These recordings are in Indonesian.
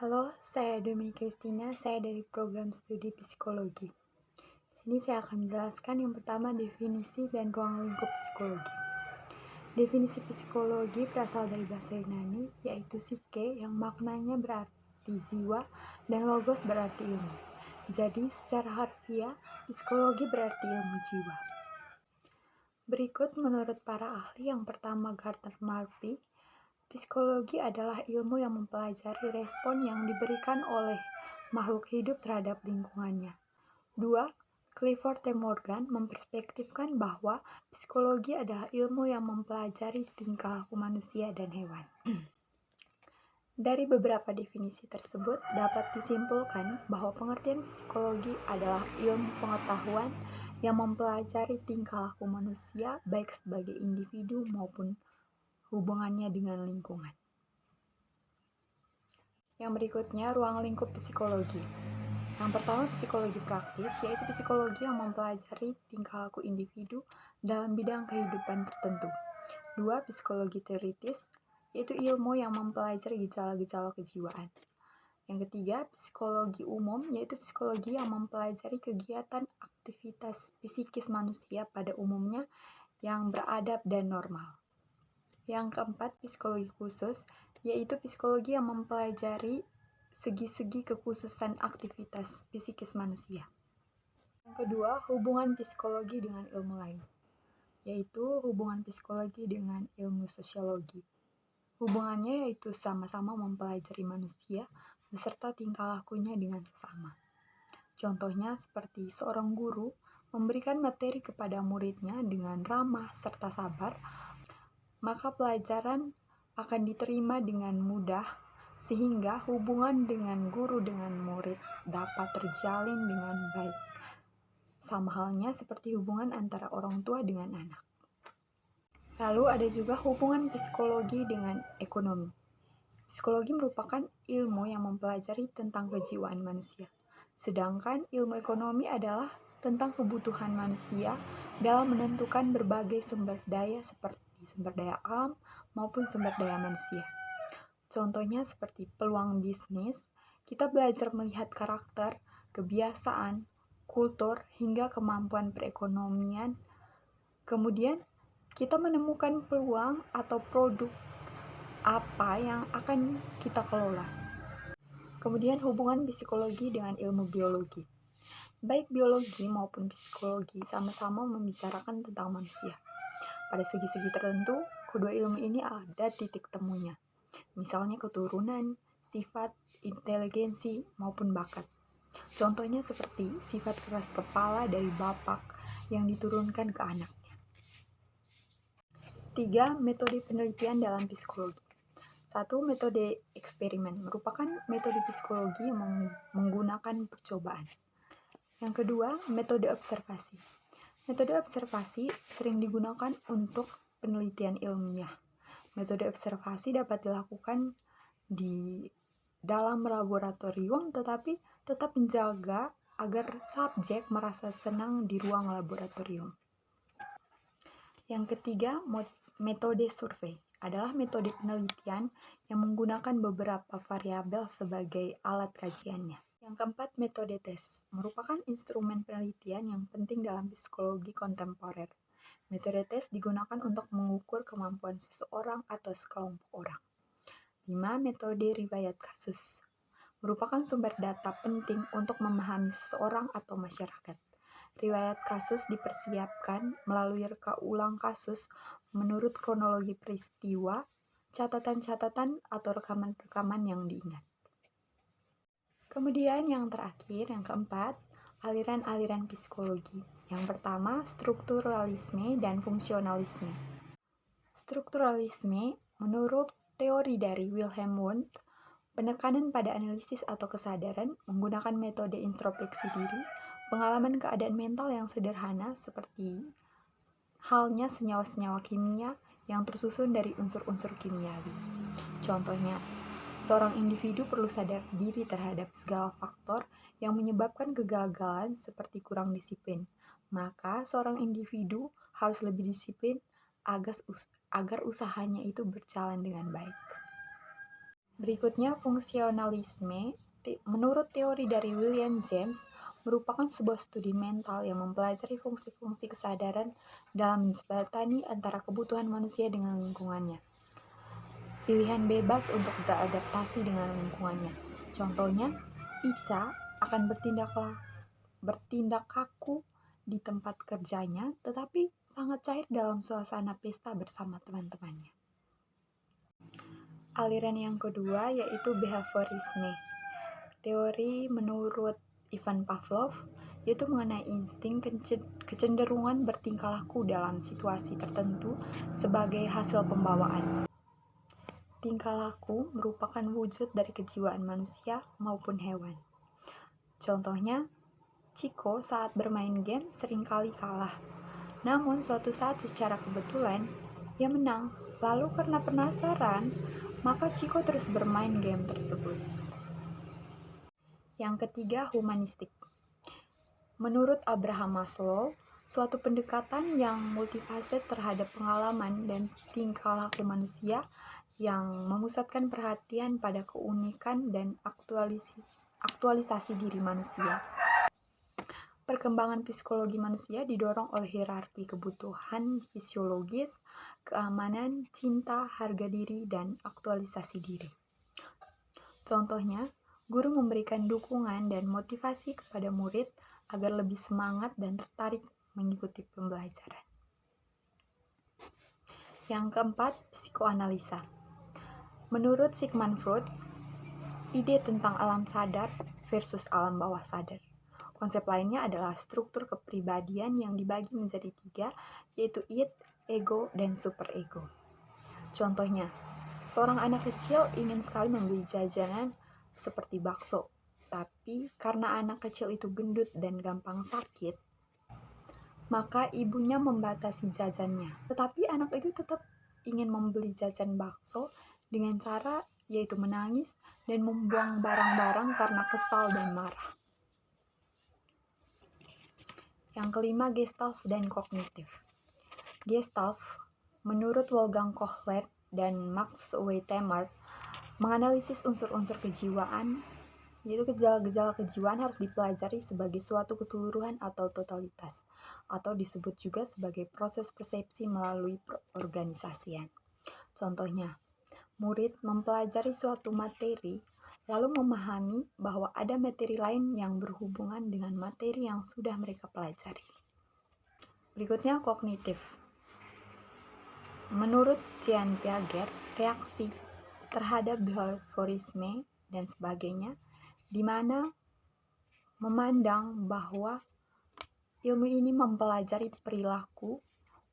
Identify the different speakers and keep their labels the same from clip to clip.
Speaker 1: Halo, saya Dominika Justina, saya dari program studi psikologi. Di sini saya akan menjelaskan yang pertama definisi dan ruang lingkup psikologi. Definisi psikologi berasal dari bahasa Yunani, yaitu psyche yang maknanya berarti jiwa dan logos berarti ilmu. Jadi, secara harfiah, psikologi berarti ilmu jiwa. Berikut menurut para ahli, yang pertama Gardner Murphy, psikologi adalah ilmu yang mempelajari respon yang diberikan oleh makhluk hidup terhadap lingkungannya. 2. Clifford T. Morgan memperspektifkan bahwa psikologi adalah ilmu yang mempelajari tingkah laku manusia dan hewan. Dari beberapa definisi tersebut dapat disimpulkan bahwa pengertian psikologi adalah ilmu pengetahuan yang mempelajari tingkah laku manusia baik sebagai individu maupun hubungannya dengan lingkungan. Yang berikutnya, ruang lingkup psikologi. Yang pertama, psikologi praktis, yaitu psikologi yang mempelajari tingkah laku individu dalam bidang kehidupan tertentu. 2. Psikologi teoritis, yaitu ilmu yang mempelajari gejala-gejala kejiwaan. Yang ketiga, psikologi umum, yaitu psikologi yang mempelajari kegiatan aktivitas psikis manusia pada umumnya yang beradab dan normal. Yang keempat, psikologi khusus, yaitu psikologi yang mempelajari segi-segi kekhususan aktivitas psikis manusia. Yang kedua, hubungan psikologi dengan ilmu lain, yaitu hubungan psikologi dengan ilmu sosiologi. Hubungannya yaitu sama-sama mempelajari manusia beserta tingkah lakunya dengan sesama. Contohnya seperti seorang guru memberikan materi kepada muridnya dengan ramah serta sabar, maka pelajaran akan diterima dengan mudah sehingga hubungan dengan guru dengan murid dapat terjalin dengan baik. Sama halnya seperti hubungan antara orang tua dengan anak. Lalu ada juga hubungan psikologi dengan ekonomi. Psikologi merupakan ilmu yang mempelajari tentang kejiwaan manusia. Sedangkan ilmu ekonomi adalah tentang kebutuhan manusia dalam menentukan berbagai sumber daya seperti sumber daya alam maupun sumber daya manusia. Contohnya seperti peluang bisnis, kita belajar melihat karakter, kebiasaan, kultur, hingga kemampuan perekonomian. Kemudian, kita menemukan peluang atau produk apa yang akan kita kelola. Kemudian, hubungan psikologi dengan ilmu biologi. Baik biologi maupun psikologi sama-sama membicarakan tentang manusia. Pada segi-segi tertentu, kedua ilmu ini ada titik temunya. Misalnya keturunan, sifat, inteligensi, maupun bakat. Contohnya seperti sifat keras kepala dari bapak yang diturunkan ke anaknya. 3. Metode penelitian dalam psikologi. 1. Metode eksperimen merupakan metode psikologi yang menggunakan percobaan. Yang kedua, metode observasi. Metode observasi sering digunakan untuk penelitian ilmiah. Metode observasi dapat dilakukan di dalam laboratorium tetapi tetap menjaga agar subjek merasa senang di ruang laboratorium. Yang ketiga, metode survei adalah metode penelitian yang menggunakan beberapa variabel sebagai alat kajiannya. Yang keempat, metode tes merupakan instrumen penelitian yang penting dalam psikologi kontemporer. Metode tes digunakan untuk mengukur kemampuan seseorang atau sekelompok orang. 5. Metode riwayat kasus merupakan sumber data penting untuk memahami seseorang atau masyarakat. Riwayat kasus dipersiapkan melalui reka ulang kasus menurut kronologi peristiwa, catatan-catatan atau rekaman-rekaman yang diingat. Kemudian yang terakhir, yang keempat, aliran-aliran psikologi. Yang pertama, strukturalisme dan fungsionalisme. Strukturalisme, menurut teori dari Wilhelm Wundt, penekanan pada analisis atau kesadaran menggunakan metode introspeksi diri, pengalaman keadaan mental yang sederhana seperti halnya senyawa-senyawa kimia yang tersusun dari unsur-unsur kimiawi. Contohnya, seorang individu perlu sadar diri terhadap segala faktor yang menyebabkan kegagalan seperti kurang disiplin. Maka seorang individu harus lebih disiplin agar usahanya itu berjalan dengan baik. Berikutnya, fungsionalisme, menurut teori dari William James, merupakan sebuah studi mental yang mempelajari fungsi-fungsi kesadaran dalam menjembatani antara kebutuhan manusia dengan lingkungannya. Pilihan bebas untuk beradaptasi dengan lingkungannya. Contohnya, Ica akan bertindak kaku di tempat kerjanya, tetapi sangat cair dalam suasana pesta bersama teman-temannya. Aliran yang kedua yaitu behaviorisme. Teori menurut Ivan Pavlov yaitu mengenai insting kecenderungan bertingkah laku dalam situasi tertentu sebagai hasil pembawaan. Tingkah laku merupakan wujud dari kejiwaan manusia maupun hewan. Contohnya, Chico saat bermain game seringkali kalah. Namun suatu saat secara kebetulan ia menang. Lalu karena penasaran, maka Chico terus bermain game tersebut. Yang ketiga, humanistik. Menurut Abraham Maslow, suatu pendekatan yang multifaset terhadap pengalaman dan tingkah laku manusia yang memusatkan perhatian pada keunikan dan aktualisasi diri manusia. Perkembangan psikologi manusia didorong oleh hierarki kebutuhan fisiologis, keamanan, cinta, harga diri, dan aktualisasi diri. Contohnya, guru memberikan dukungan dan motivasi kepada murid agar lebih semangat dan tertarik mengikuti pembelajaran. Yang keempat, psikoanalisa. Menurut Sigmund Freud, ide tentang alam sadar versus alam bawah sadar. Konsep lainnya adalah struktur kepribadian yang dibagi menjadi 3, yaitu id, ego, dan superego. Contohnya, seorang anak kecil ingin sekali membeli jajanan seperti bakso, tapi karena anak kecil itu gendut dan gampang sakit, maka ibunya membatasi jajannya. Tetapi anak itu tetap ingin membeli jajan bakso dengan cara yaitu menangis dan membuang barang-barang karena kesal dan marah. Yang kelima, Gestalt dan kognitif. Gestalt, menurut Wolfgang Kohler dan Max Weitheimer, menganalisis unsur-unsur kejiwaan, yaitu gejala-gejala kejiwaan harus dipelajari sebagai suatu keseluruhan atau totalitas, atau disebut juga sebagai proses persepsi melalui perorganisasian. Contohnya, murid mempelajari suatu materi, lalu memahami bahwa ada materi lain yang berhubungan dengan materi yang sudah mereka pelajari. Berikutnya, kognitif. Menurut Jean Piaget, reaksi terhadap behaviorisme dan sebagainya, di mana memandang bahwa ilmu ini mempelajari perilaku,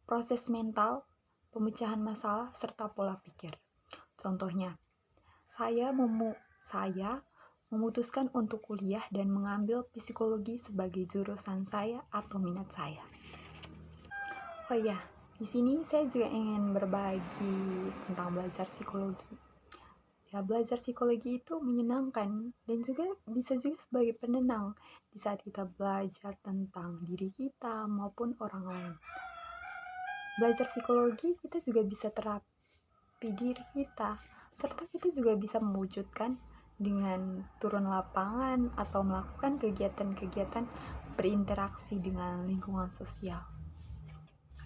Speaker 1: proses mental, pemecahan masalah, serta pola pikir. Contohnya, saya memutuskan untuk kuliah dan mengambil psikologi sebagai jurusan saya atau minat saya. Oh iya, di sini saya juga ingin berbagi tentang belajar psikologi. Ya, belajar psikologi itu menyenangkan dan juga bisa juga sebagai penenang di saat kita belajar tentang diri kita maupun orang lain. Belajar psikologi kita juga bisa terapi diri kita, serta kita juga bisa mewujudkan dengan turun lapangan atau melakukan kegiatan-kegiatan berinteraksi dengan lingkungan sosial.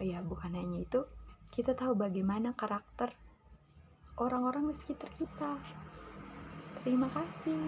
Speaker 1: Oh ya, bukan hanya itu, kita tahu bagaimana karakter orang-orang di sekitar kita. Terima kasih.